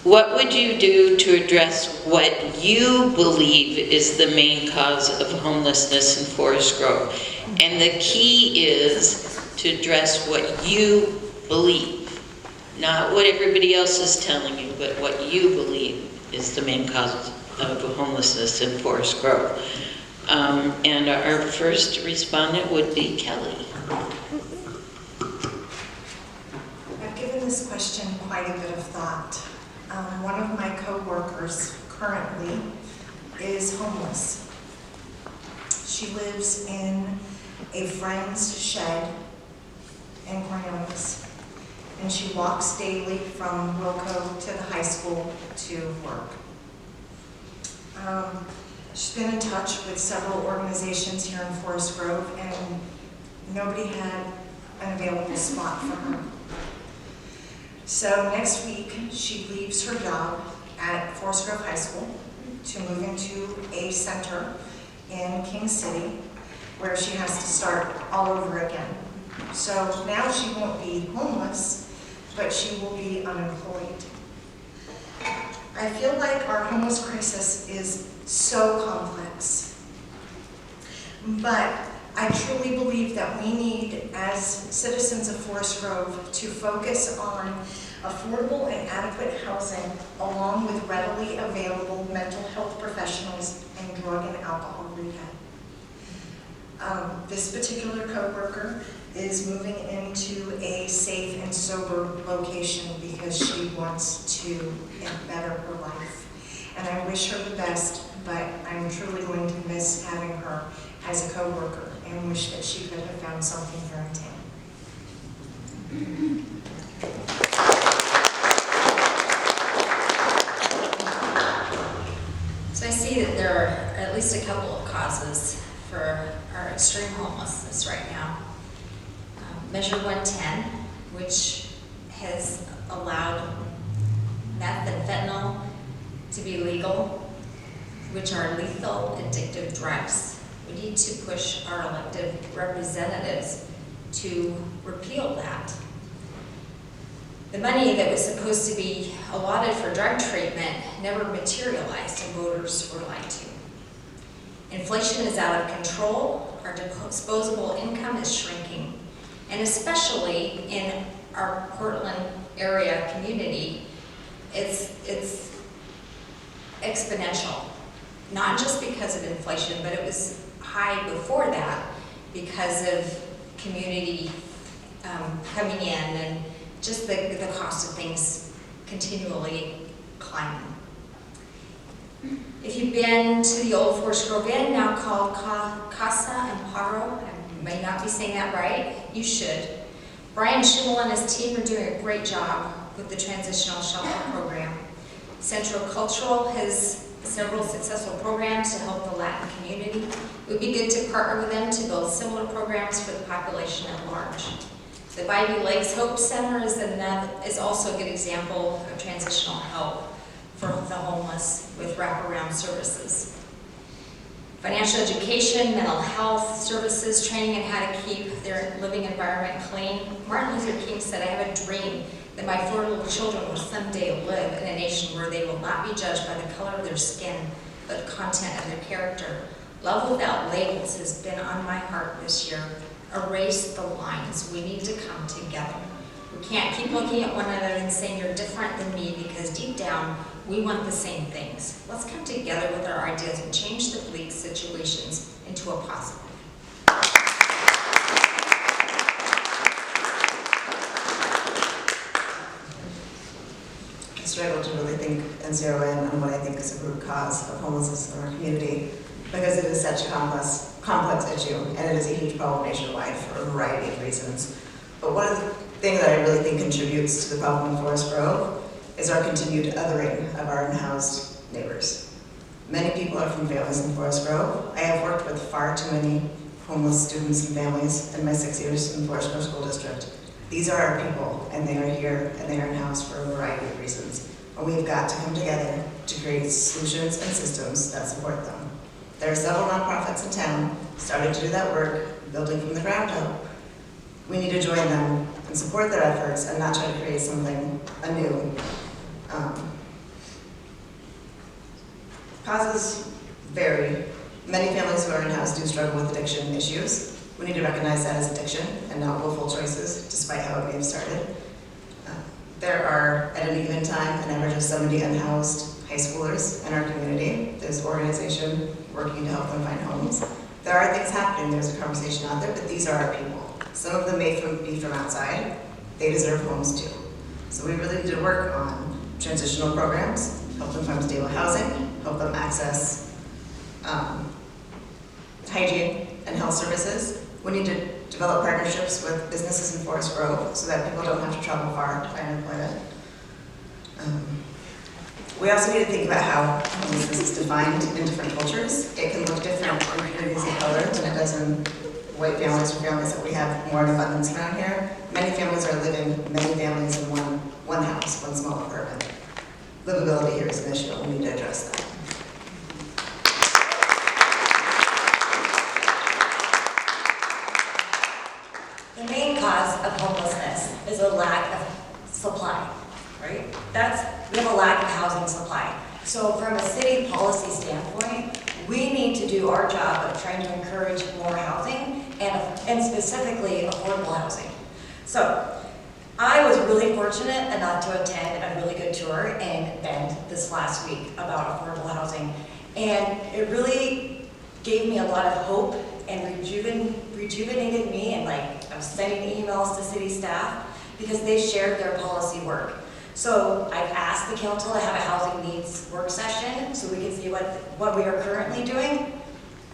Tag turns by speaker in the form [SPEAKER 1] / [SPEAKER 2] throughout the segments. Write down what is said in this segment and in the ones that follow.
[SPEAKER 1] What would you do to address what you believe is the main cause of homelessness in Forest Grove? And the key is to address what you believe, not what everybody else is telling you, but what you believe is the main cause of homelessness in Forest Grove. And our first respondent would be Kelly.
[SPEAKER 2] I've given this question quite a bit of thought. One of my co-workers currently is homeless. She lives in a friend's shed in Cornelius, and she walks daily from Wilco to the high school to work. She's been in touch with several organizations here in Forest Grove, and nobody had an available spot for her. So next week, she leaves her job at Forest Grove High School to move into a center in King City, where she has to start all over again. So now she won't be homeless, but she will be unemployed. I feel like our homeless crisis is so complex, but I truly believe that we need, as citizens of Forest Grove, to focus on affordable and adequate housing along with readily available mental health professionals and drug and alcohol rehab. This particular coworker is moving into a safe and sober location because she wants to better her life. And I wish her the best, but I'm truly going to miss having her as a coworker and wish that she could have found something here in town.
[SPEAKER 3] So I see that there are at least a couple of causes for our extreme homelessness right now. Measure 110, which has allowed meth and fentanyl to be legal, which are lethal addictive drugs. We need to push our elected representatives to repeal that. The money that was supposed to be allotted for drug treatment never materialized, and voters were lied to. Inflation is out of control, our disposable income is shrinking, and especially in our Portland area community, it's exponential. Not just because of inflation, but it was high before that because of community coming in and just the cost of things continually climbing. If you've been to the old Forest Grove Inn, now called Casa Amparo, I may not be saying that right, you should. Brian Schimmel and his team are doing a great job with the transitional shelter program. Central Cultural has several successful programs to help the Latin community. It would be good to partner with them to build similar programs for the population at large. The Bayou Lakes Hope Center is also a good example of transitional help for the homeless with wraparound services. Financial education, mental health services, training in how to keep their living environment clean. Martin Luther King said, "I have a dream that my 4 little children will someday live in a nation where they will not be judged by the color of their skin, but the content of their character." Love without labels has been on my heart this year. Erase the lines. We need to come together. We can't keep looking at one another and saying you're different than me, because deep down, we want the same things. Let's come together with our ideas and change the bleak situations into a positive.
[SPEAKER 4] I struggle to really think and zero in on what I think is a root cause of homelessness in our community, because it is such a complex issue, and it is a huge problem nationwide for a variety of reasons. But one of the things that I really think contributes to the problem in Forest Grove is our continued othering of our unhoused neighbors. Many people are from families in Forest Grove. I have worked with far too many homeless students and families in my 6 years in the Forest Grove School District. These are our people, and they are here, and they are unhoused for a variety of reasons. And we've got to come together to create solutions and systems that support them. There are several nonprofits in town starting to do that work, building from the ground up. We need to join them and support their efforts and not try to create something anew Causes vary. Many families who are in-house do struggle with addiction issues. We need to recognize that as addiction and not willful choices, despite how it may have started. There are, at any given time, an average of 70 unhoused high schoolers in our community. There's an organization working to help them find homes. There are things happening, there's a conversation out there, but these are our people. Some of them may be from outside. They deserve homes too. So we really need to work on transitional programs, help them find stable housing, help them access hygiene and health services. We need to develop partnerships with businesses in Forest Grove so that people don't have to travel far to find employment. We also need to think about how homelessness is defined in different cultures. It can look different in communities of color than it does in white families or families that we have more in abundance around here. Many families are living, many families in one house, one small apartment. Livability here is an issue, and we need to address that.
[SPEAKER 5] The main cause of homelessness is a lack of supply, right? We have a lack of housing supply. So from a city policy standpoint, we need to do our job of trying to encourage more housing and specifically affordable housing. So I was really fortunate enough to attend a really good tour in Bend this last week about affordable housing. And it really gave me a lot of hope and rejuvenated me, and I was sending emails to city staff because they shared their policy work. So I've asked the council to have a housing needs work session so we can see what we are currently doing,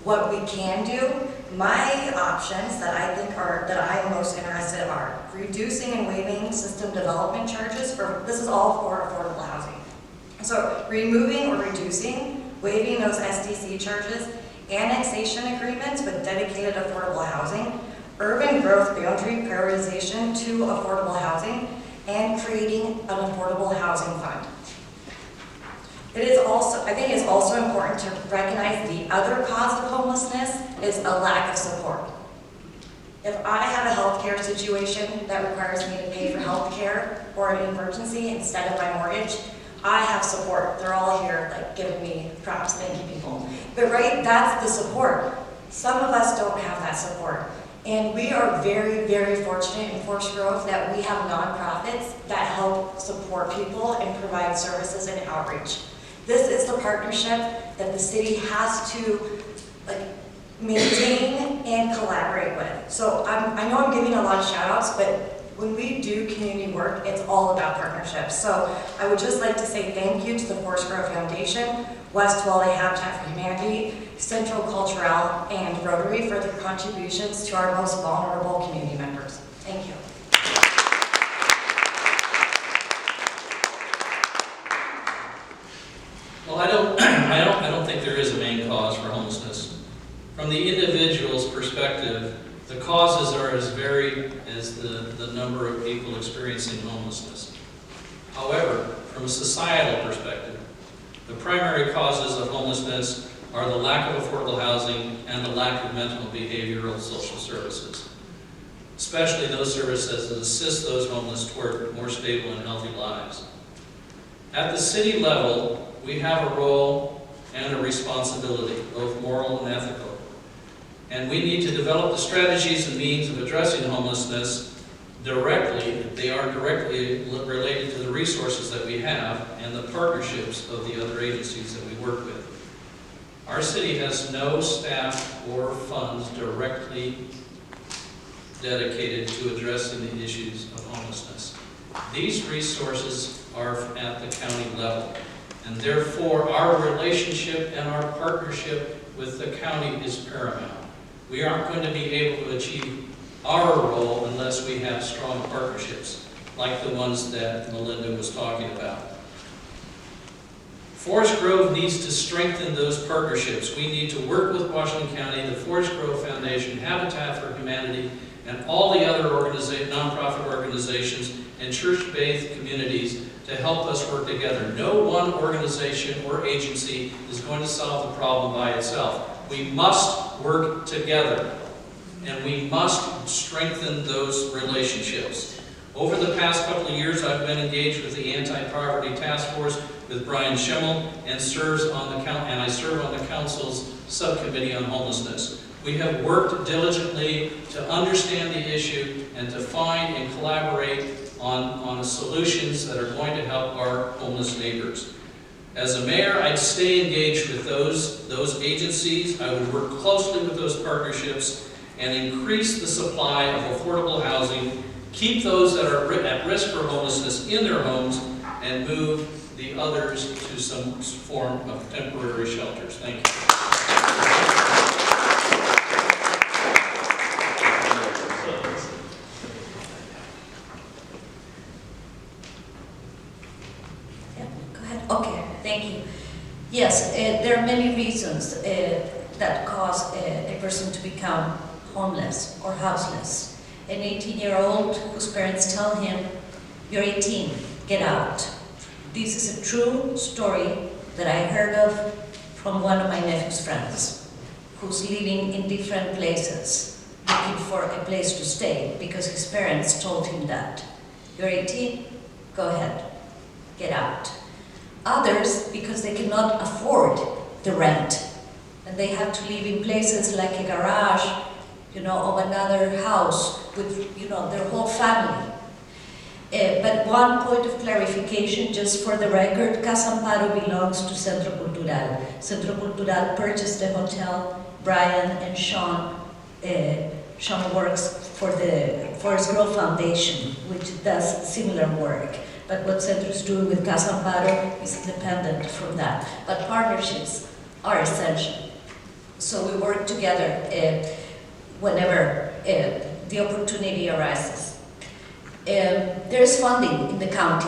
[SPEAKER 5] what we can do. My options that I think that I am most interested in are reducing and waiving system development charges this is all for affordable housing. So removing or reducing, waiving those SDC charges, annexation agreements with dedicated affordable housing, urban growth boundary prioritization to affordable housing, and creating an affordable housing fund. I think it's also important to recognize the other cause of homelessness is a lack of support. If I have a healthcare situation that requires me to pay for healthcare or an emergency instead of my mortgage, I have support. They're all here giving me props, thank you people. But that's the support. Some of us don't have that support. And we are very, very fortunate in Forest Grove that we have nonprofits that help support people and provide services and outreach. This is the partnership that the city has to maintain and collaborate with. So I know I'm giving a lot of shout outs, but when we do community work, it's all about partnerships. So I would just like to say thank you to the Forest Grove Foundation, West Wally Habitat for Humanity, Central Cultural, and Rotary for their contributions to our most vulnerable community members. Thank you.
[SPEAKER 6] Well, I don't think there is a main cause for homelessness. From the individual's perspective, the causes are as varied as the number of people experiencing homelessness. However, from a societal perspective, the primary causes of homelessness are the lack of affordable housing and the lack of mental and behavioral social services, especially those services that assist those homeless toward more stable and healthy lives. At the city level, we have a role and a responsibility, both moral and ethical. And we need to develop the strategies and means of addressing homelessness directly. They are directly related to the resources that we have and the partnerships of the other agencies that we work with. Our city has no staff or funds directly dedicated to addressing the issues of homelessness. These resources are at the county level, and therefore our relationship and our partnership with the county is paramount. We aren't going to be able to achieve our role unless we have strong partnerships, like the ones that Melinda was talking about. Forest Grove needs to strengthen those partnerships. We need to work with Washington County, the Forest Grove Foundation, Habitat for Humanity, and all the other nonprofit organizations and church-based communities to help us work together. No one organization or agency is going to solve the problem by itself. We must work together, and we must strengthen those relationships. Over the past couple of years, I've been engaged with the Anti-Poverty Task Force with Brian Schimmel and I serve on the council's subcommittee on homelessness. We have worked diligently to understand the issue and to find and collaborate on solutions that are going to help our homeless neighbors. As a mayor, I'd stay engaged with those agencies. I would work closely with those partnerships and increase the supply of affordable housing, keep those that are at risk for homelessness in their homes, and move the others to some form of temporary shelters. Thank you.
[SPEAKER 7] Yeah, go ahead. Okay, thank you. Yes, there are many reasons that cause a person to become homeless or houseless. An 18-year-old whose parents tell him, "You're 18, get out." This is a true story that I heard of from one of my nephew's friends, who's living in different places, looking for a place to stay because his parents told him that. "You're 18, go ahead, get out." Others, because they cannot afford the rent, and they have to live in places like a garage, of another house with, their whole family. But one point of clarification, just for the record, Casa Amparo belongs to Centro Cultural. Centro Cultural purchased the hotel. Brian and Sean works for the Forest Grove Foundation, which does similar work. But what Centro is doing with Casa Amparo is independent from that. But partnerships are essential. So we work together whenever the opportunity arises. There is funding in the county